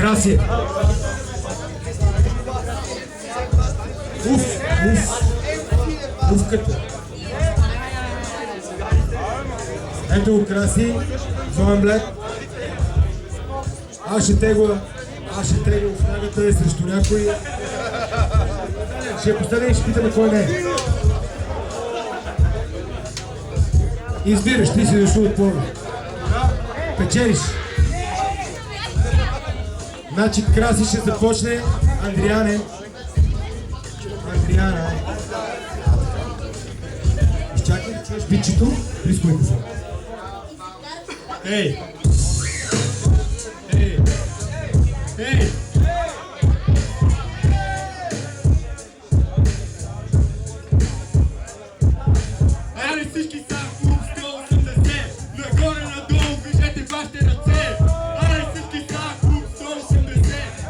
Краси. Уфката. Ето го Краси, Зоен Блек. Аз ще тегла флагата е срещу някой. Ще я поставим и ще питаме кой не е. Избираш, ти си дошъл отпорно. Печелиш. Значи Краси ще започне. Андриана. Изчакай да чуеш бичето. Близко микрофон. Ей! Аре всички са клуб 180, нагоре надолу виждате вашите ръце. Аре всички са клуб 180,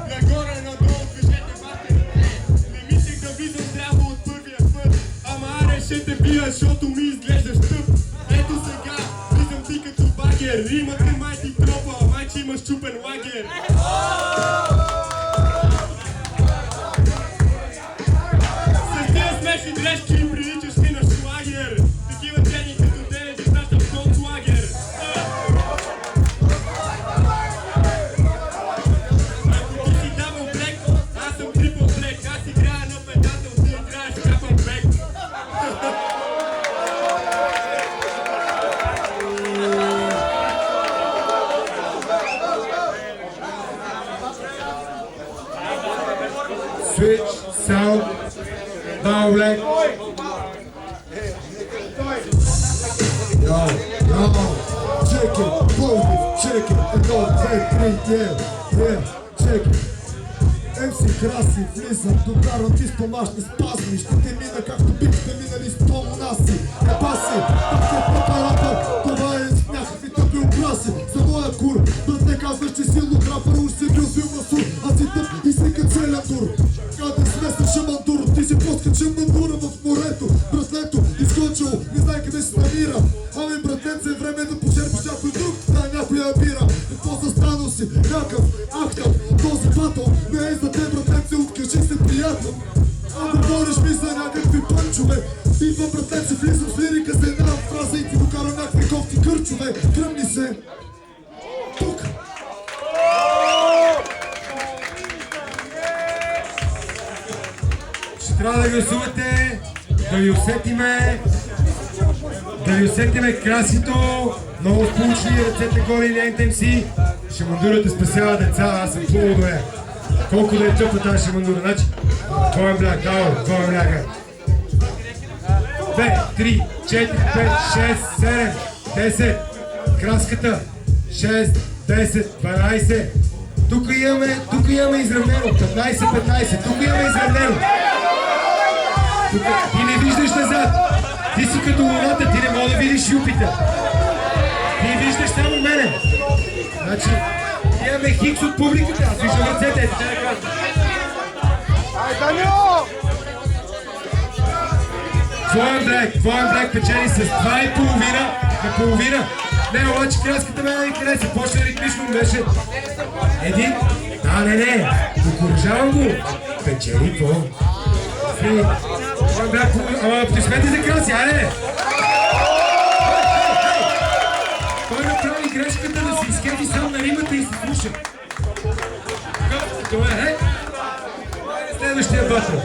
нагоре надолу виждате вашите ръце. Не мислех да влизам здраво от първия път, ама аре ще те бия, защото ми изглеждаш тъп. Ето сега, влизам ти като багер, римът е май ти тропа, май че имаш чупен лагер. С тия смешни дрежки приличаш ти на шлагер. Такива цени като тебе ти пращам в концлагер. Ако ти си дабъл блек, аз съм трипъл блек. Аз играя на педател, ти играеш трапъл бек. Switch, sound, Zoen Blek. Yo, check it, hold it, check it, and go, 2, 3, yeah, check it. MC Краси, влизам, докарвам ти спомашни спазми. Ще те мина както бихте минали с по-монаси. Не паси, пак е папарапа, това е с някакви тъпи украси. За моя кур, брат не казваш, че си лук рапър, уж си бил свил масур. Аз си тъп и си кацелен дур. Къде смесен шамандур, ти си по-скачен мандура в морето. Братлето, изкочило, не знай къде се намира. Ами братлеца, е време да почерпиш някой друг, да някоя бира. Какво застанал си, някакъв, ахтъв, този батъл не е за те, братлеце, откажи се, приятел. А говориш ми за някакви пънчове. Идва братлеце, влизам с лирика за една фраза и ти докарам някакви кофти кърчове. Кръмни се. Тук. Ще трябва да гласувате, да ви усетиме Красито. Много сполучни, ръцете горе и ленте им си. Шамандурата спасява деца, аз съм хубаво добре. Колко да е тъпа тази шамандура, значи? Зоен Блек, Зоен Блек. 2, 3, 4, 5, 6, 7, 10. Краската. 6, 10, 12. Тук имаме изравнено. 15, 15. Тук имаме изравнено. Ти не виждаш назад. Ти си като луната, ти не мога да видиш юпите. Ти виждаш само мене. Значи, имаме хикс от публиката. Аз виждам ръцете. Зоен Блек печели с 2,5 на половина. Не, обаче краската ме не хареса. Почна ритмично беше. Един. Не. Окоръжавам го. Печели по. Зоен Блек, ама потисмете за краси, айде! Той направи грешката да се изкети само на римата и се слуша. Това е, Следващия батъл.